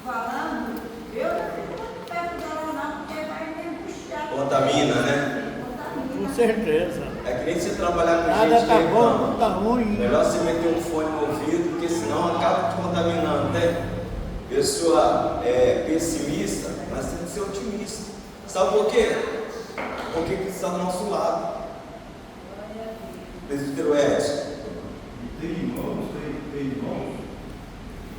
Falando, eu não fico muito perto dela não, porque vai me angustiar. Contamina, né? Com certeza. É que nem você trabalhar com Nada gente tá que bom, reclama. não tá ruim. Melhor você meter um fone no ouvido, porque senão acaba te contaminando, né? Pessoa pessimista, mas tem que ser otimista. Sabe por quê? Porque Cristo está do nosso lado. Presbítero Edson. Tem irmãos,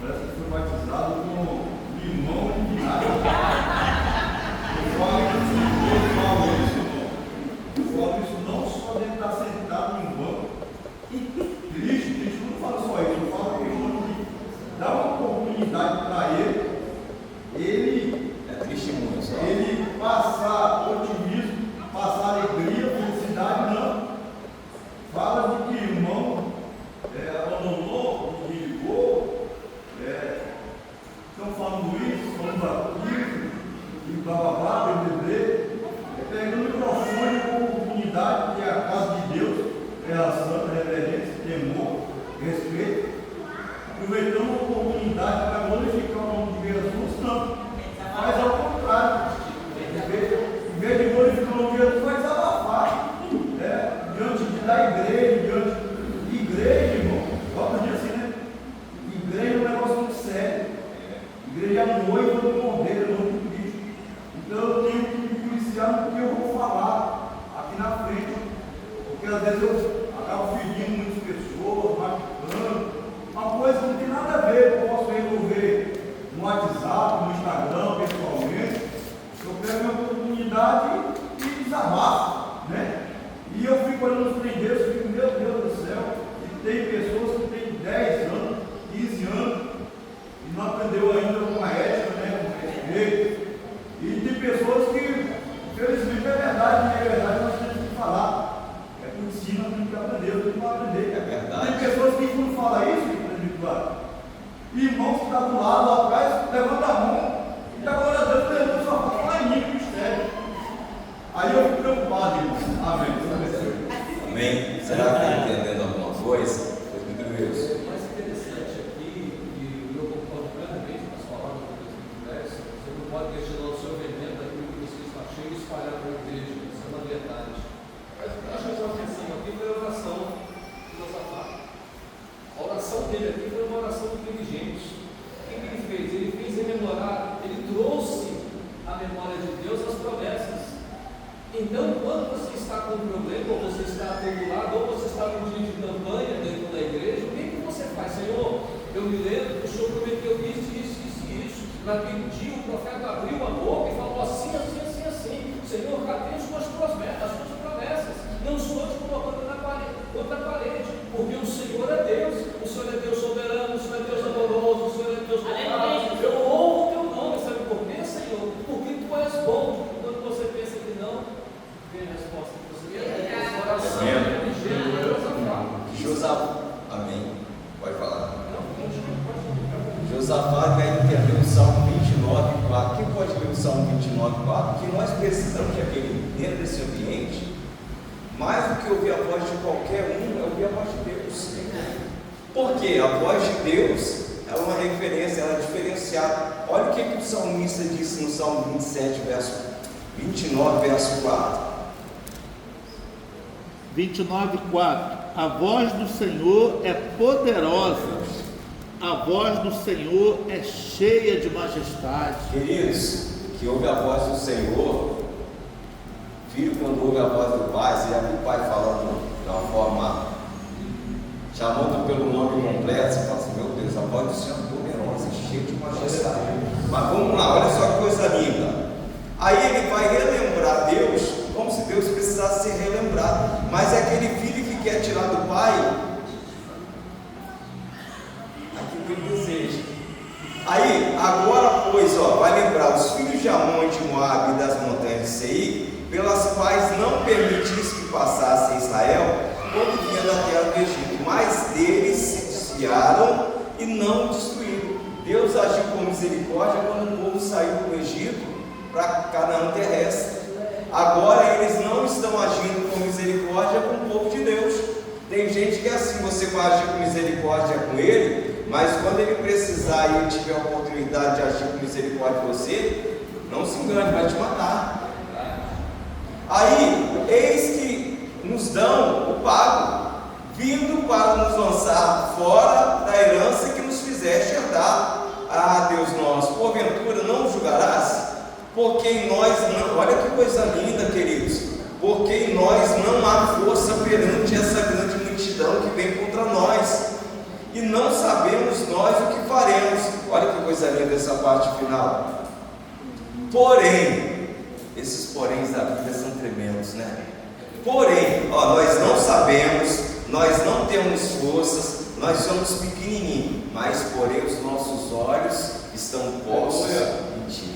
parece que foi batizado com limão e vinagre. Eu falo isso não só de estar sentado num banco. Triste, não fala só isso, eu falo que quando dá uma oportunidade para ele É testemunho só. ele passar otimismo, passar alegria, felicidade, não. Fala de que irmão abandonou, desligou, estão falando isso, falando aquilo, e blá blá blá, bebê, pegando o microfone com oportunidade, que é a casa de Deus, é a santa reverência, temor, respeito, aproveitando a oportunidade para glorificar o nome de Jesus, não, mas ao contrário, em vez de glorificar o nome de Jesus, vai desabafar, diante da igreja, igreja, irmão, volta a dizer assim, né? Igreja é um negócio muito sério. Igreja é a noiva do Cordeiro, não do Cristo. Então eu tenho que me policiar no que eu vou falar aqui na frente. Porque às vezes eu acabo ferindo muitas pessoas, machucando. Uma coisa que não tem nada a ver, eu posso resolver E irmão que está do lado, atrás, levanta a mão e está glória a Deus, levanta sua mão lá em mim, mistério. Aí eu fico preocupado, irmão. Amém. Amém? Será que está entendendo alguma coisa? Meu Deus. O mais interessante aqui, e eu concordo plenamente com as palavras do Deus, você não pode questionar o seu veneno daquilo que você está cheio e espalhar para a igreja. Isso é uma verdade. Mas o que eu chamo a atenção aqui foi a oração de Josafá. A oração dele aqui foi uma oração inteligente. O que ele fez? Ele fez rememorar, ele trouxe à memória de Deus as promessas. Então, quando você está com um problema, ou você está atribulado, ou você está num dia de campanha dentro da igreja, o que você faz? Senhor, eu me lembro que o Senhor prometeu isso. Naquele dia o profeta abriu a boca e falou assim. Senhor, cadê as tuas promessas? Não estou te colocando contra a parede, porque o Senhor é Deus. O Senhor é Deus soberano, o Senhor é Deus amoroso, o Senhor é Deus bondade. Eu louvo o teu nome, sabe por quê, Senhor? Porque tu és bom. Quando você pensa que não, vem a resposta que você quer. Oração de Josafá. Amém. Pode falar. Josafá vai entender o Salmo 29:4. Quem pode ler o Salmo 29:4? Que nós precisamos de aquele, dentro desse ambiente, mais do que ouvir a voz de qualquer um, é ouvir a voz de Deus. Porque a voz de Deus é uma referência, ela é diferenciada. Olha o que o salmista disse no Salmo 29, verso 4. 29:4. A voz do Senhor é poderosa, a voz do Senhor é cheia de majestade. Queridos, que ouve a voz do Senhor, filho, quando ouve a voz do Pai, você já viu o Pai falando de uma forma, chamando pelo nome completo, você fala assim, meu Deus, a voz do Senhor é poderosa, cheia de majestade. Mas vamos lá, olha só que coisa linda. Aí ele vai relembrar Deus, como se Deus precisasse ser relembrado, mas é aquele filho que quer tirar do Pai aquilo que ele deseja. Aí, agora pois, vai lembrar os filhos de Amon e de Moabe e das montanhas de Seir, pelas quais não permitisse que passasse Israel, quando vinha da terra do Egito, mas deles se desviaram e não destruíram. Deus agiu com misericórdia quando o povo saiu do Egito para Canaã terrestre. Agora eles não estão agindo com misericórdia com o povo de Deus. Tem gente que é assim, você vai agir com misericórdia com ele, mas quando ele precisar e ele tiver a oportunidade de agir com misericórdia com você, não se engane, vai te matar. Aí, eis que nos dão o pago, vindo para nos lançar fora da herança que nos fizeste herdar. Ah, Deus nosso, porventura não julgarás? Porque em nós não, olha que coisa linda, queridos, porque em nós não há força perante essa grande multidão que vem contra nós, e não sabemos nós o que faremos. Olha que coisa linda essa parte final. Porém, esses poréns da vida são tremendos, né? Porém, nós não sabemos, nós não temos forças, nós somos pequenininhos, mas porém os nossos olhos estão postos em Ti.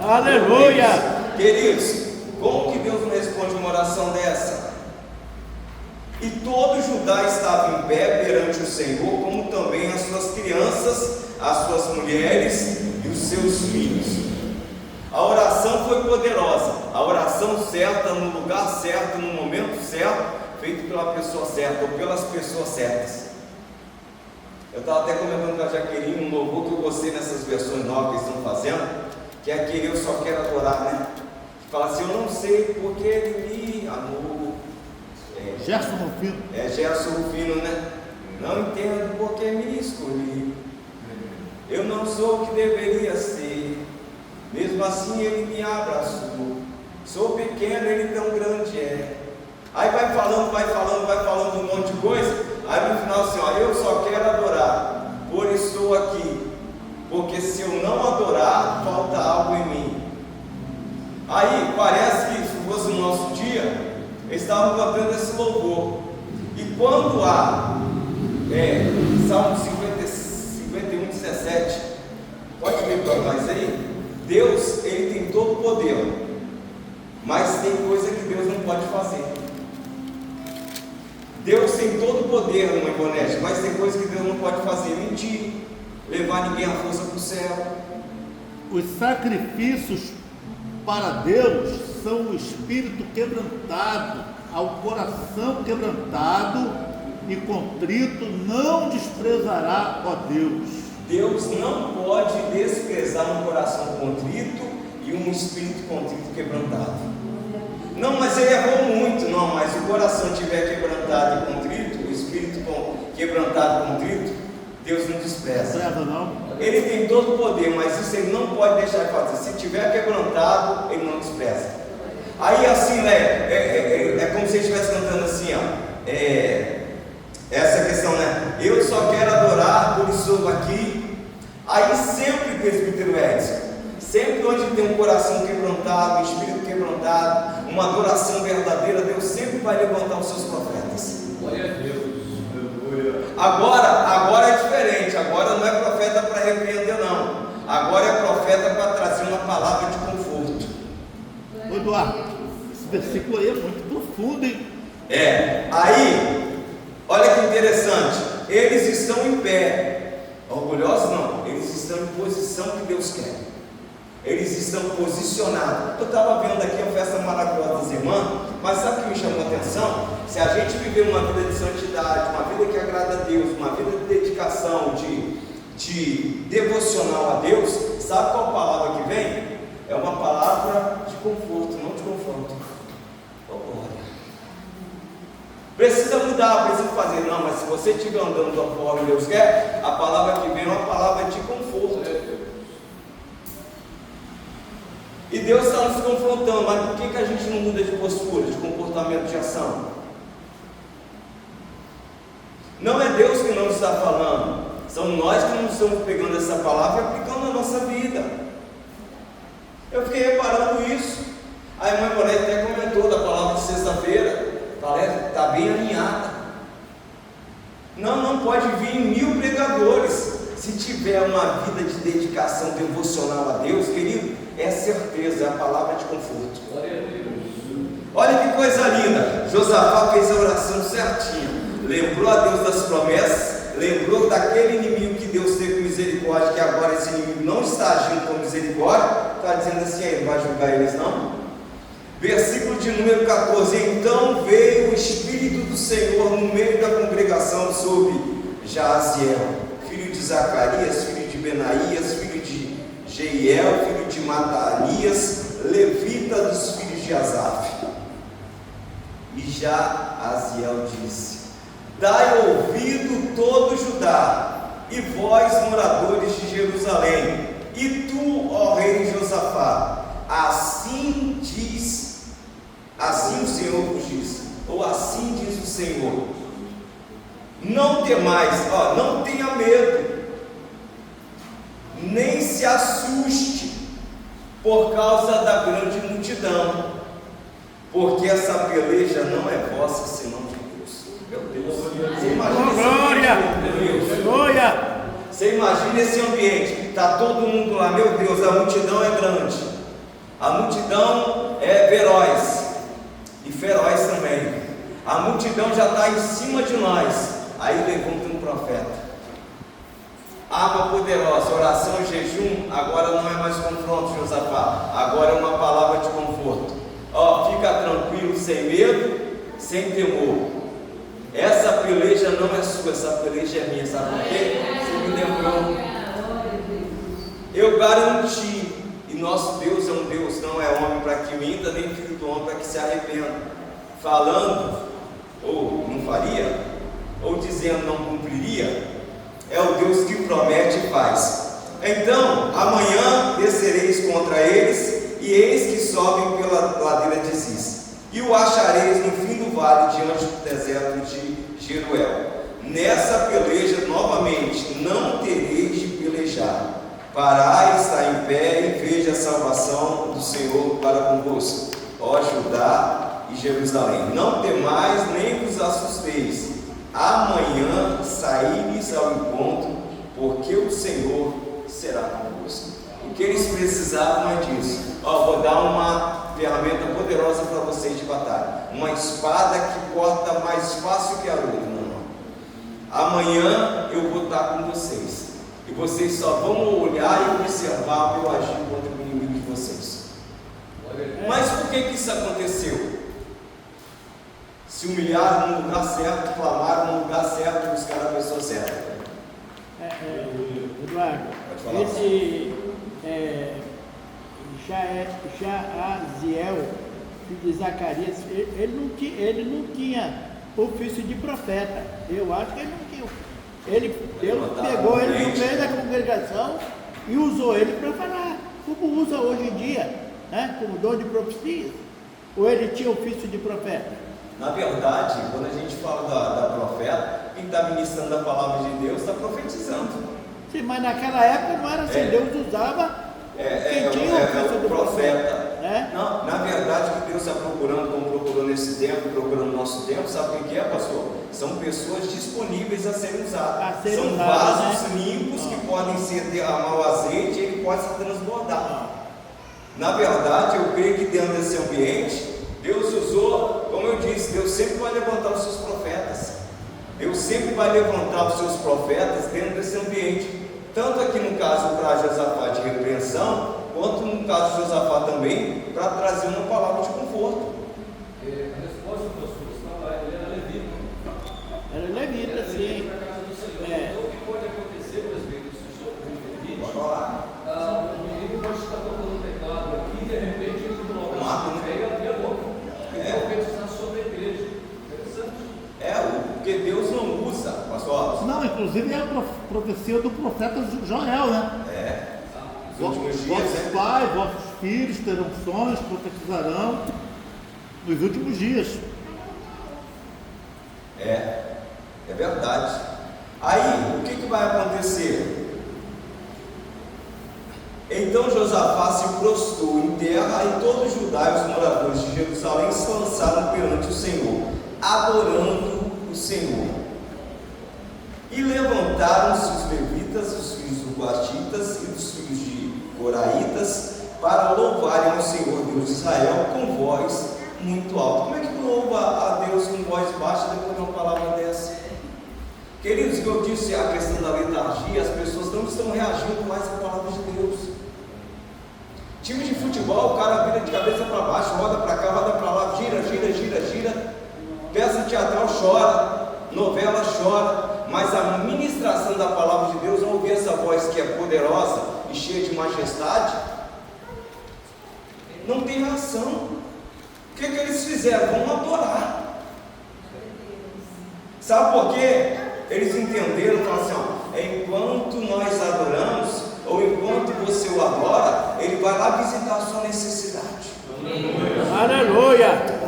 Aleluia! Queridos, como que Deus não responde uma oração dessa? E todo Judá estava em pé perante o Senhor, como também as suas crianças, as suas mulheres e os seus filhos. A oração foi poderosa, a oração certa, no lugar certo, no momento certo, feito pela pessoa certa ou pelas pessoas certas. Eu estava até comentando com a Jaqueline um louvor que eu gostei nessas versões novas que eles estão fazendo, que é aquele Eu Só Quero Adorar, né? Que fala assim, eu não sei porque ele me amou. Gerson Rufino. Gerson Rufino, né? Não entendo porque me escolhi. Eu não sou o que deveria ser. Mesmo assim ele me abraçou. Sou pequeno, ele tão grande é. Aí vai falando um monte de coisa. Aí no final assim, eu só quero adorar, por isso estou aqui. Porque se eu não adorar, falta algo em mim. Aí parece que se fosse no nosso dia, eles estavam cantando esse louvor. E quando há Salmo 51:17, pode ver para nós aí. Deus, ele tem todo o poder, mas tem coisa que Deus não pode fazer. Deus tem todo o poder, irmã Ivonete, mas tem coisa que Deus não pode fazer, mentir. levar ninguém à força para o céu. Os sacrifícios para Deus são o espírito quebrantado, ao coração quebrantado e contrito não desprezará, ó Deus. Deus não pode desprezar um coração contrito e um espírito contrito quebrantado. Não, mas ele errou muito. Não, mas se o coração estiver quebrantado e contrito, o espírito quebrantado e contrito, Deus não despreza. Não. Ele tem todo o poder, mas isso ele não pode deixar de fazer. Se estiver quebrantado, ele não despreza. Aí assim, né, é como se ele estivesse cantando assim, ó, essa questão, né, eu só quero adorar, por isso estou aqui. Aí sempre, presbítero Edson, sempre onde tem um coração quebrantado, um espírito quebrantado, uma adoração verdadeira, Deus sempre vai levantar os seus profetas. Glória a Deus. Agora é diferente. Agora não é profeta para repreender, não. Agora é profeta para trazer uma palavra de conforto. Ô Eduardo, esse versículo aí é muito profundo, hein? Aí, olha que interessante. Eles estão em pé. Orgulhosos não. Eles estão em posição que Deus quer. Eles estão posicionados. Eu estava vendo aqui a festa maravilhosa das irmãs, mas sabe o que me chamou a atenção? Se a gente viver uma vida de santidade, uma vida que agrada a Deus, uma vida de dedicação, de devocional a Deus, sabe qual palavra que vem? É uma palavra de conforto, não de conforto. Oh, glória. Precisa mudar, precisa fazer. Não, mas se você estiver andando da forma que Deus quer, a palavra que vem é uma palavra de conforto. E Deus está nos confrontando, mas por que a gente não muda de postura, de comportamento, de ação? Não é Deus que não está falando, são nós que não estamos pegando essa palavra e aplicando na nossa vida. Eu fiquei reparando isso. A irmã Moreira até comentou da palavra de sexta-feira, está bem alinhada. Não pode vir 1000 pregadores. Se tiver uma vida de dedicação devocional a Deus, querido, é certeza, é a palavra de conforto. Olha que coisa linda. Josafá fez a oração certinha. Lembrou a Deus das promessas, lembrou daquele inimigo que Deus teve misericórdia, que agora esse inimigo não está agindo com misericórdia. Está dizendo assim, ele vai julgar eles não? Versículo de número 14. Então veio o Espírito do Senhor no meio da congregação sobre Jaziel, filho de Zacarias, filho de Benaías, filho de Jeiel, filho de Matanias, levita dos filhos de Asaf. E Jaziel disse: dai ouvido todo Judá, e vós moradores de Jerusalém, e tu, ó rei Josafá, assim o Senhor vos diz, ou assim diz o Senhor: não temais, não tenha medo, nem se assuste por causa da grande multidão, porque essa peleja não é vossa, senão de Deus. Meu Deus, você imagina Glória! Você imagina esse ambiente, está todo mundo lá, meu Deus, a multidão é grande, a multidão é feroz, e feroz também, a multidão já está em cima de nós. Aí levanta um profeta, água poderosa, oração e jejum. Agora não é mais confronto, Josafá, agora é uma palavra de conforto. Fica tranquilo, sem medo, sem temor. Essa peleja não é sua, essa peleja é minha. Sabe por quê? Você me lembrou. Eu garanti. E nosso Deus é um Deus, não é homem para que minta, nem filho do homem para que se arrependa. Falando, ou não faria, ou dizendo não cumpriria, é o Deus que promete e faz. Então, amanhã descereis contra eles, e eis que sobem pela ladeira de Ziz, e o achareis no fim do vale, diante do deserto de Jeruel. Nessa peleja, novamente, não tereis de pelejar. Parai, está em pé, e veja a salvação do Senhor para convosco, ó Judá e Jerusalém. Não temais, nem vos assusteis. Amanhã saíres ao encontro, porque o Senhor será convosco. O que eles precisavam é disso. Vou dar uma ferramenta poderosa para vocês de batalha, uma espada que corta mais fácil que a outra. Não. Amanhã eu vou estar com vocês. E vocês só vão olhar e observar o agir contra o inimigo de vocês. Mas por que isso aconteceu? Se humilharam no lugar certo, clamaram no lugar certo, buscaram a pessoa certa. Eduardo, esse Jaziel, filho de Zacarias, ele não tinha ofício de profeta. Eu acho que ele não tinha. Deus pegou ele no meio da congregação e usou ele para falar, como usa hoje em dia, né? Como dom de profecia. Ou ele tinha ofício de profeta? Na verdade, quando a gente fala da profeta, quem está ministrando a palavra de Deus está profetizando. Sim, mas naquela época não era assim, Deus usava quem tinha ofício do profeta. Não, na verdade, o que Deus está procurando, como procurou nesse tempo, procurando no nosso tempo, sabe o que é, pastor? São pessoas disponíveis a serem usadas. São vasos limpos que podem ser derramar o azeite e ele pode se transbordar. Na verdade, eu creio que dentro desse ambiente, Deus usou, como eu disse, Deus sempre vai levantar os seus profetas. Deus sempre vai levantar os seus profetas dentro desse ambiente. Tanto aqui no caso para Josafá de repreensão, quanto no caso de Josafá também, para trazer uma palavra de conforto. A resposta do pastor estava, ele era levita. Era levita, sim. Então o que pode acontecer, presbítero, se o senhor me permite, o menino pode estar tocando o teclado aqui e de repente ele coloca a fé e abrir a boca. E profetizar sobre a igreja. Interessante. Porque Deus não usa, pastor. Não, inclusive é a profecia do profeta Joel, né? Vossos pais, vossos filhos terão sonhos, profetizarão nos últimos dias. É verdade. Aí, o que vai acontecer? Então Josafá se prostrou em terra e todos os Judá e os moradores de Jerusalém se lançaram perante o Senhor, adorando o Senhor. E levantaram-se os levitas, os filhos do Coatitas e dos filhos de Coraitas, para louvarem ao Senhor Deus de Israel com voz muito alta. Como é que louva a Deus com voz baixa depois de uma palavra dessa? Queridos, que eu disse a questão da letargia, as pessoas não estão reagindo mais à palavra de Deus. Time de futebol, o cara vira de cabeça para baixo, roda para cá, roda para lá, gira. Peça teatral chora, novela chora, mas a ministração da palavra de Deus, ao ouvir essa voz que é poderosa e cheia de majestade, não tem reação. O que eles fizeram? Vão adorar. Sabe por quê? Eles entenderam, falaram assim, enquanto nós adoramos, ou enquanto você o adora, ele vai lá visitar a sua necessidade. Aleluia!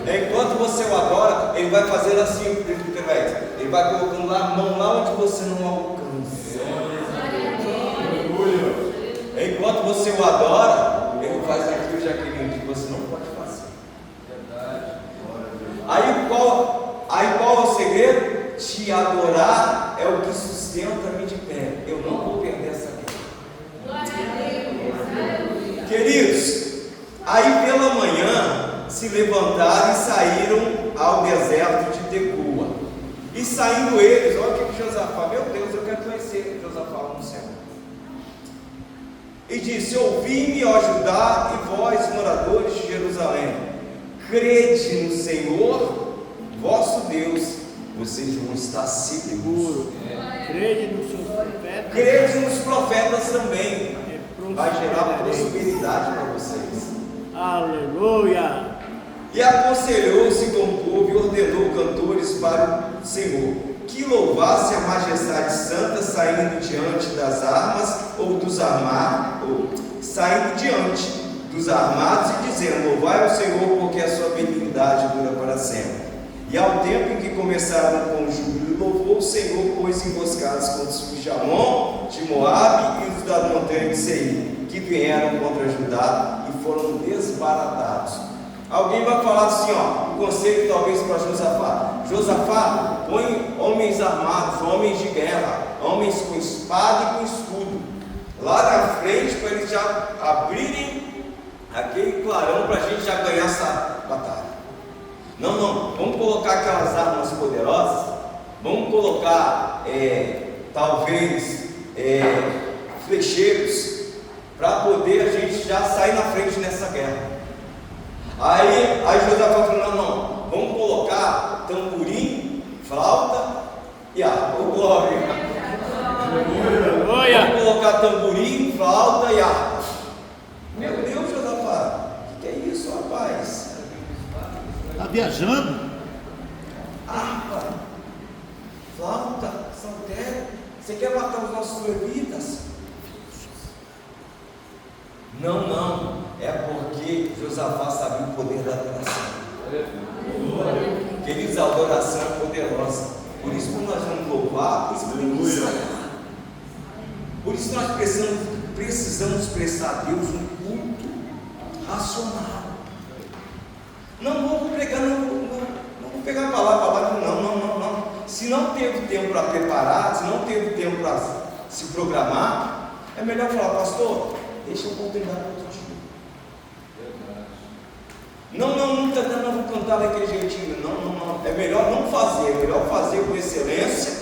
Enquanto você o adora, ele vai fazer assim, ele vai colocando lá a mão lá onde você não alcança. Enquanto você o adora, ele faz aquilo, Jaqueline, que você não pode fazer. Aí qual é o segredo? Te adorar é o que sustenta-me de pé. Eu não vou perder essa guerra. Queridos, aí pela manhã se levantaram e saíram ao deserto de Tecoa. E saindo eles, olha o que Josafá, meu Deus, eu quero conhecer Josafá no céu. E disse: ouvi-me, ó Judá, e vós, moradores de Jerusalém, crede no Senhor, vosso Deus, vocês vão estar seguros. Crede nos seus profetas. Crede nos profetas também. Vai gerar prosperidade para vocês. Aleluia! E aconselhou-se com o povo e ordenou cantores para o Senhor, que louvasse a majestade santa, saindo diante das armas ou dos armados, saindo diante dos armados e dizendo: louvai ao Senhor, porque a sua benignidade dura para sempre. E ao tempo em que começaram com o júbilo, louvou o Senhor, pôs emboscadas contra os filhos de Amon, de Moabe e os da montanha de Seir, que vieram contra Judá e foram desbaratados. Alguém vai falar assim, o conselho talvez para Josafá: Josafá, põe homens armados, homens de guerra, homens com espada e com escudo, lá na frente, para eles já abrirem aquele clarão para a gente já ganhar essa batalha. Não, vamos colocar aquelas armas poderosas, vamos colocar talvez flecheiros, para poder a gente já sair na frente nessa guerra. Aí Josafá falou: não, vamos colocar tamborim, flauta e harpa. Oh, glória! Vamos colocar tamborim, flauta e harpa. Meu Deus, Josafá, o que é isso, rapaz? Está viajando? Harpa, flauta, saltério. Você quer matar os nossos levitas? Não, é porque Josafá sabia o poder da adoração. Queridos, a adoração é poderosa. Por isso que nós vamos louvar, por isso que vamos ensaiar. Por isso nós precisamos expressar a Deus um culto racional. Não vou pregar, não vou pegar a palavra, não. Se não teve tempo para preparar, se não teve tempo para se programar, é melhor falar: pastor, deixa a oportunidade para outro dia. Não vou cantar daquele jeitinho. Não. É melhor não fazer, é melhor fazer com excelência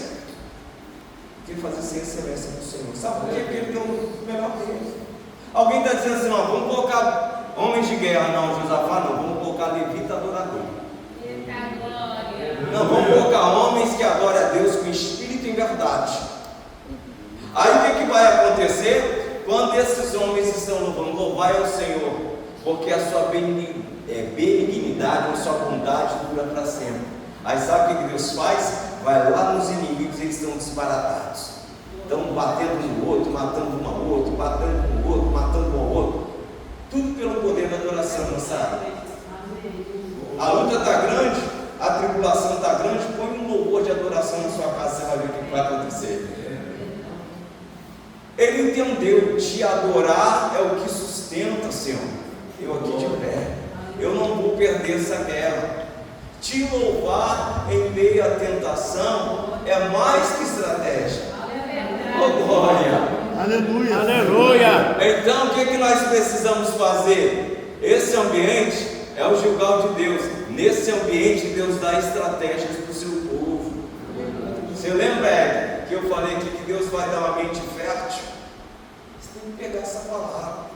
do que fazer sem excelência do Senhor. Sabe por quê? Porque Ele deu o melhor dele. Alguém está dizendo assim: não, vamos colocar homens de guerra. Não, Josafá, não, vamos colocar levita adorador. Não, vamos colocar homens que adoram a Deus com espírito e em verdade. Aí o que vai acontecer? Quando esses homens estão louvando, louvai ao Senhor, porque a sua benignidade, a sua bondade dura para sempre. Aí sabe o que Deus faz? Vai lá nos inimigos, eles estão desbaratados, estão batendo no outro, matando um ao outro, batendo no outro, matando um ao outro. Tudo pelo poder da adoração, não sabe? A luta está grande, a tribulação está grande. Põe um louvor de adoração na sua casa, você vai ver o que vai acontecer. Ele entendeu, te adorar é o que sustenta, Senhor. Eu aqui de pé, eu não vou perder essa guerra. Te louvar em meio à tentação é mais que estratégia. Oh, glória! Aleluia! Aleluia! Então o que nós precisamos fazer? Esse ambiente é o Gilgal de Deus. Nesse ambiente Deus dá estratégias para o seu povo. Você lembra, que eu falei aqui que Deus vai dar uma mente fértil? Você tem que pegar essa palavra.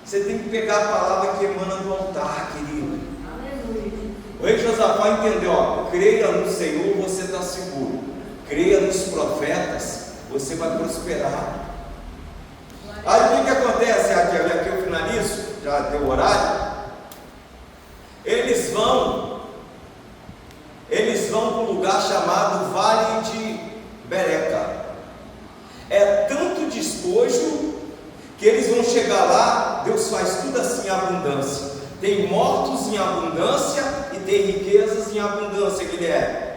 Você tem que pegar a palavra que emana do altar, querido. O rei Josafá entendeu: creia no Senhor, você está seguro. Creia nos profetas, você vai prosperar. Aí o que acontece aqui? Eu finalizo, já deu horário. Eles vão para um lugar chamado Vale de Bereca. É tanto despojo que eles vão chegar lá. Deus faz tudo assim em abundância. Tem mortos em abundância e tem riquezas em abundância, Guilherme.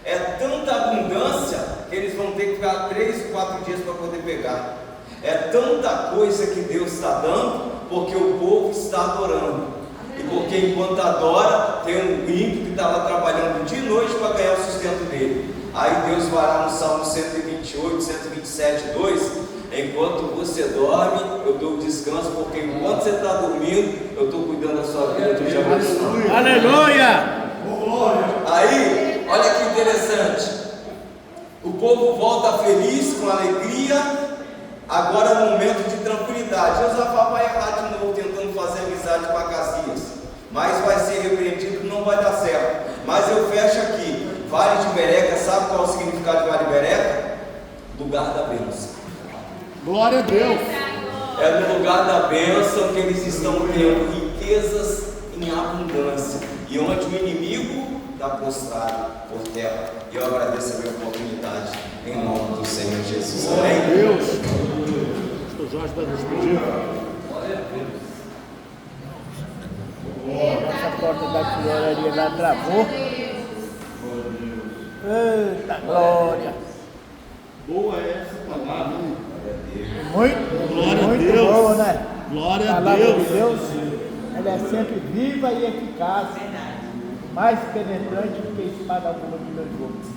É tanta abundância que eles vão ter que ficar 3 ou 4 dias para poder pegar. É tanta coisa que Deus está dando, porque o povo está adorando. E porque enquanto adora, tem um ímpio que está lá trabalhando dia e noite para ganhar o sustento dele. Aí Deus vai lá no Salmo 128, 127, 2: enquanto você dorme, eu dou descanso, porque enquanto você está dormindo, eu estou cuidando da sua vida. Eu te abençoo. Aleluia! Aí, olha que interessante. O povo volta feliz, com alegria. Agora é um momento de tranquilidade. Josafá vai errar de novo, tentando fazer amizade com Acasias, mas vai ser repreendido, não vai dar certo. Mas eu fecho aqui. Vale de Bereca, sabe qual é o significado de Vale de Bereca? Lugar da bênção. Glória a Deus! É no lugar da bênção que eles estão tendo riquezas em abundância, e onde o inimigo está prostrado por terra. E eu agradeço a minha oportunidade, em nome do Senhor Jesus. Glória a Amém? Deus! Pastor Jorge vai nos pedir. Essa porta da tesouraria lá travou. Eita glória! Boa é essa palavra. Muito, Glória a muito Deus. boa, né? Glória A a palavra Deus. de Deus, ela é sempre viva e eficaz, mais penetrante do que espada alguma de dois gumes.